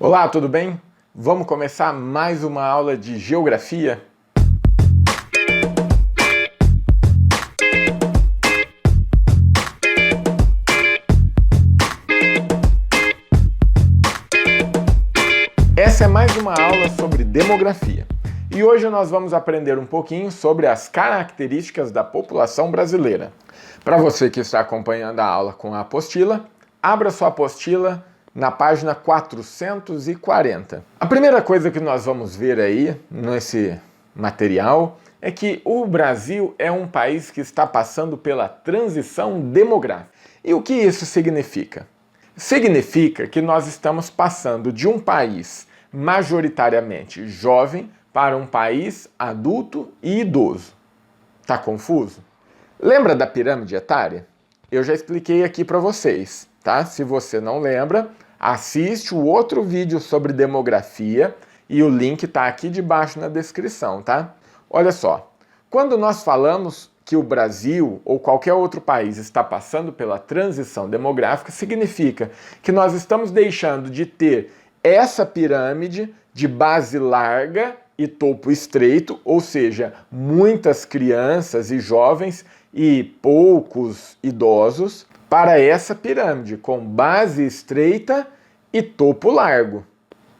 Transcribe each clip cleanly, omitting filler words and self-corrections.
Olá, tudo bem? Vamos começar mais uma aula de geografia? Essa é mais uma aula sobre demografia. E hoje nós vamos aprender um pouquinho sobre as características da população brasileira. Para você que está acompanhando a aula com a apostila, abra sua apostila na página 440. A primeira coisa que nós vamos ver aí nesse material é que o Brasil é um país que está passando pela transição demográfica. E o que isso significa? Significa que nós estamos passando de um país majoritariamente jovem para um país adulto e idoso. Tá confuso? Lembra da pirâmide etária? Eu já expliquei aqui para vocês, tá? Se você não lembra, assiste o outro vídeo sobre demografia e o link está aqui debaixo na descrição, tá? Olha só, quando nós falamos que o Brasil ou qualquer outro país está passando pela transição demográfica, significa que nós estamos deixando de ter essa pirâmide de base larga e topo estreito, ou seja, muitas crianças e jovens e poucos idosos, para essa pirâmide com base estreita e topo largo.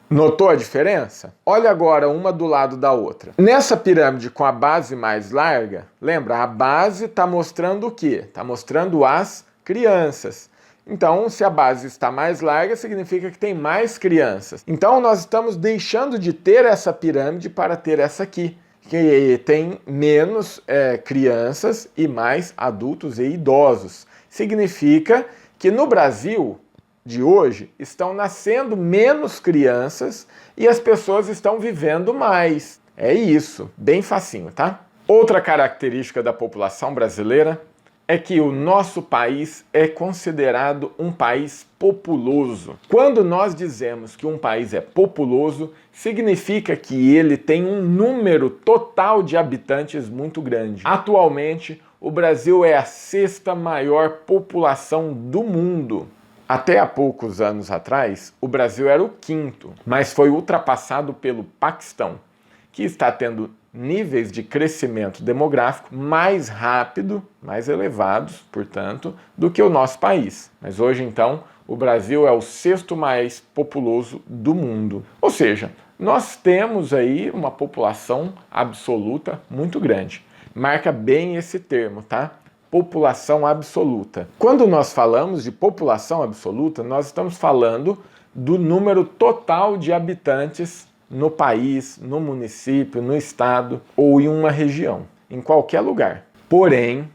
Notou a diferença? Olha agora uma do lado da outra. Nessa pirâmide com a base mais larga, lembra, a base está mostrando o quê? Está mostrando as crianças. Então, se a base está mais larga, significa que tem mais crianças. Então, nós estamos deixando de ter essa pirâmide para ter essa aqui, que tem menos crianças e mais adultos e idosos. Significa que no Brasil de hoje estão nascendo menos crianças e as pessoas estão vivendo mais. É isso, bem facinho, tá? Outra característica da população brasileira é que o nosso país é considerado um país populoso. Quando nós dizemos que um país é populoso, significa que ele tem um número total de habitantes muito grande. Atualmente, o Brasil é a 6ª maior população do mundo. Até há poucos anos atrás, o Brasil era o 5º, mas foi ultrapassado pelo Paquistão, que está tendo níveis de crescimento demográfico mais rápido, mais elevados, portanto, do que o nosso país. Mas hoje, então, o Brasil é o 6º mais populoso do mundo. Ou seja, nós temos aí uma população absoluta muito grande. Marca bem esse termo, tá? População absoluta. Quando nós falamos de população absoluta, nós estamos falando do número total de habitantes no país, no município, no estado ou em uma região, em qualquer lugar. Porém,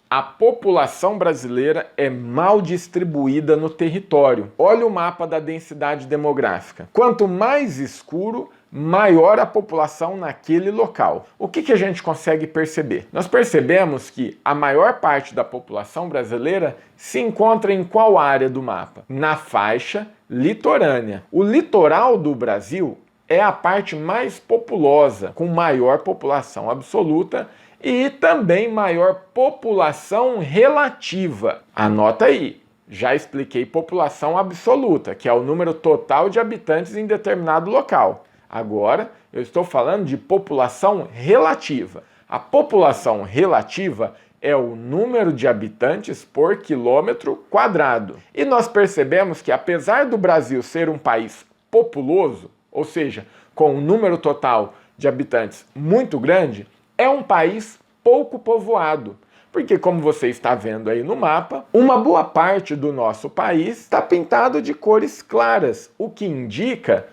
a população brasileira é mal distribuída no território. Olha o mapa da densidade demográfica. Quanto mais escuro, maior a população naquele local. O que a gente consegue perceber? Nós percebemos que a maior parte da população brasileira se encontra em qual área do mapa? Na faixa litorânea. O litoral do Brasil é a parte mais populosa, com maior população absoluta e também maior população relativa. Anota aí, já expliquei população absoluta, que é o número total de habitantes em determinado local. Agora, eu estou falando de população relativa. A população relativa é o número de habitantes por quilômetro quadrado. E nós percebemos que, apesar do Brasil ser um país populoso, ou seja, com um número total de habitantes muito grande, é um país pouco povoado. Porque, como você está vendo aí no mapa, uma boa parte do nosso país está pintado de cores claras, o que indica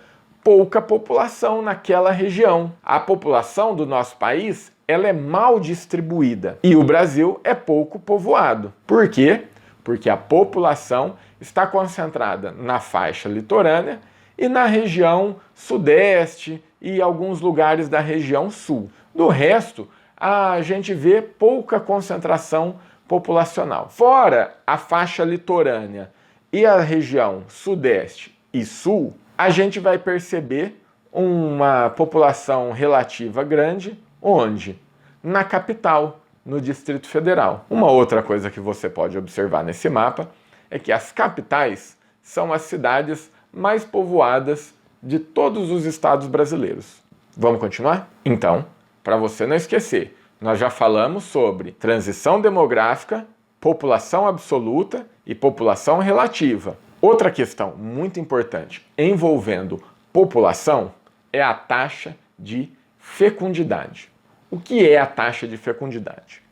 pouca população naquela região. A população do nosso país, ela é mal distribuída e o Brasil é pouco povoado. Por quê? Porque a população está concentrada na faixa litorânea e na região sudeste e alguns lugares da região sul. Do resto, a gente vê pouca concentração populacional. Fora a faixa litorânea e a região sudeste e sul, a gente vai perceber uma população relativa grande, onde? Na capital, no Distrito Federal. Uma outra coisa que você pode observar nesse mapa é que as capitais são as cidades mais povoadas de todos os estados brasileiros. Vamos continuar? Então, para você não esquecer, nós já falamos sobre transição demográfica, população absoluta e população relativa. Outra questão muito importante envolvendo população é a taxa de fecundidade. O que é a taxa de fecundidade?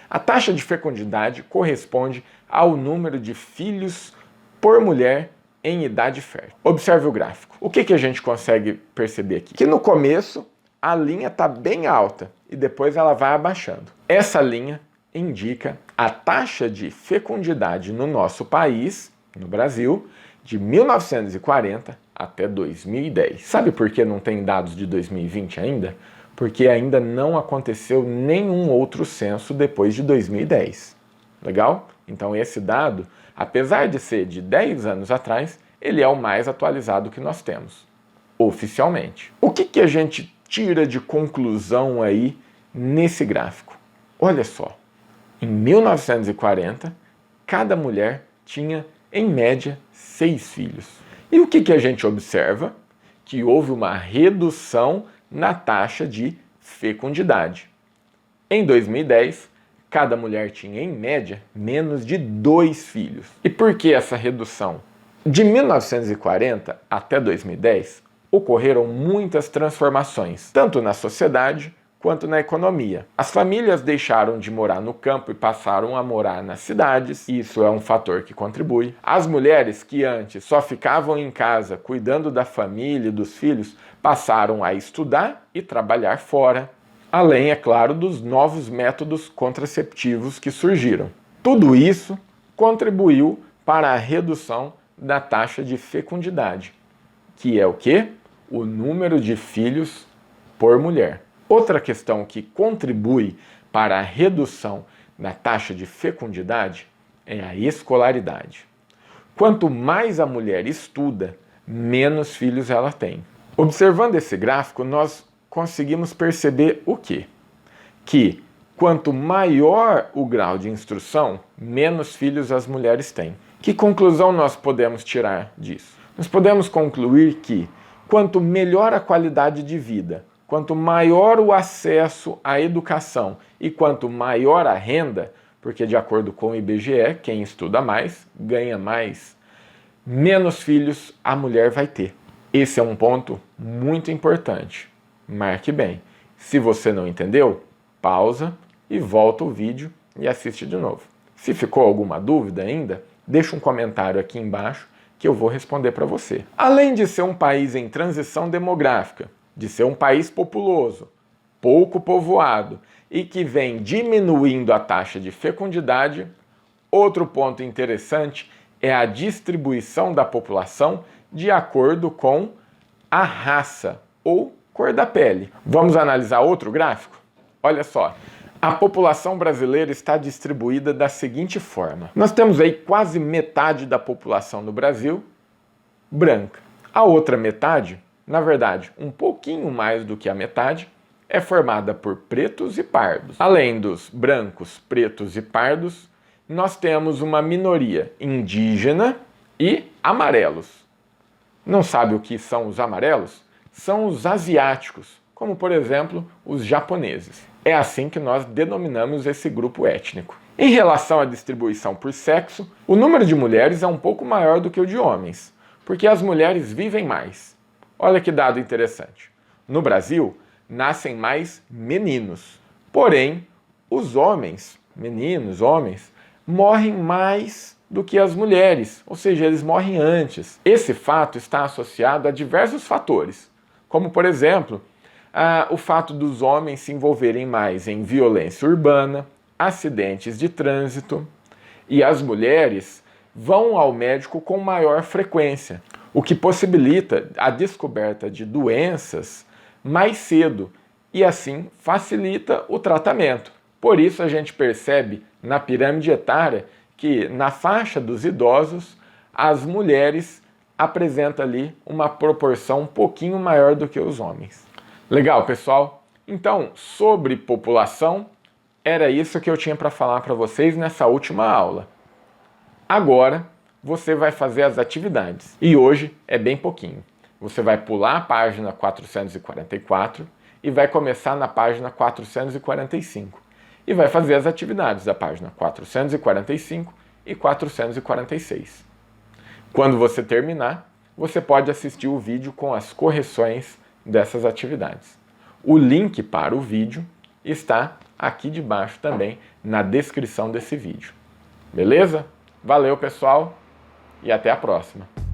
A taxa de fecundidade corresponde ao número de filhos por mulher em idade fértil. Observe o gráfico. O que a gente consegue perceber aqui? Que no começo a linha está bem alta e depois ela vai abaixando. Essa linha indica a taxa de fecundidade no nosso país, no Brasil, de 1940 até 2010. Sabe por que não tem dados de 2020 ainda? Porque ainda não aconteceu nenhum outro censo depois de 2010. Legal? Então esse dado, apesar de ser de 10 anos atrás, ele é o mais atualizado que nós temos, oficialmente. O que a gente tira de conclusão aí nesse gráfico? Olha só, em 1940, cada mulher tinha, em média, 6 filhos. E o que a gente observa? Que houve uma redução na taxa de fecundidade. Em 2010, cada mulher tinha, em média, menos de 2 filhos. E por que essa redução? De 1940 até 2010, ocorreram muitas transformações, tanto na sociedade quanto na economia. As famílias deixaram de morar no campo e passaram a morar nas cidades, e isso é um fator que contribui. As mulheres que antes só ficavam em casa cuidando da família e dos filhos, passaram a estudar e trabalhar fora, além, é claro, dos novos métodos contraceptivos que surgiram. Tudo isso contribuiu para a redução da taxa de fecundidade, que é o quê? O número de filhos por mulher. Outra questão que contribui para a redução da taxa de fecundidade é a escolaridade. Quanto mais a mulher estuda, menos filhos ela tem. Observando esse gráfico, nós conseguimos perceber o quê? Que quanto maior o grau de instrução, menos filhos as mulheres têm. Que conclusão nós podemos tirar disso? Nós podemos concluir que quanto melhor a qualidade de vida, quanto maior o acesso à educação e quanto maior a renda, porque de acordo com o IBGE, quem estuda mais, ganha mais, menos filhos a mulher vai ter. Esse é um ponto muito importante. Marque bem. Se você não entendeu, pausa e volta o vídeo e assiste de novo. Se ficou alguma dúvida ainda, deixa um comentário aqui embaixo que eu vou responder para você. Além de ser um país em transição demográfica, de ser um país populoso, pouco povoado e que vem diminuindo a taxa de fecundidade, outro ponto interessante é a distribuição da população de acordo com a raça ou cor da pele. Vamos analisar outro gráfico? Olha só, a população brasileira está distribuída da seguinte forma. Nós temos aí quase metade da população no Brasil branca. A outra metade, na verdade, um pouquinho mais do que a metade, é formada por pretos e pardos. Além dos brancos, pretos e pardos, nós temos uma minoria indígena e amarelos. Não sabe o que são os amarelos? São os asiáticos, como por exemplo os japoneses. É assim que nós denominamos esse grupo étnico. Em relação à distribuição por sexo, o número de mulheres é um pouco maior do que o de homens, porque as mulheres vivem mais. Olha que dado interessante. No Brasil, nascem mais meninos. Porém, os homens, meninos, homens, morrem mais do que as mulheres, ou seja, eles morrem antes. Esse fato está associado a diversos fatores, como por exemplo, o fato dos homens se envolverem mais em violência urbana, acidentes de trânsito, e as mulheres vão ao médico com maior frequência, o que possibilita a descoberta de doenças mais cedo e assim facilita o tratamento. Por isso a gente percebe na pirâmide etária que na faixa dos idosos as mulheres apresentam ali uma proporção um pouquinho maior do que os homens. Legal, pessoal? Então, sobre população, era isso que eu tinha para falar para vocês nessa última aula. Agora, você vai fazer as atividades. E hoje é bem pouquinho. você vai pular a página 444 e vai começar na página 445. E vai fazer as atividades da página 445 e 446. Quando você terminar, você pode assistir o vídeo com as correções dessas atividades. O link para o vídeo está aqui debaixo também na descrição desse vídeo. Beleza? Valeu, pessoal, e até a próxima!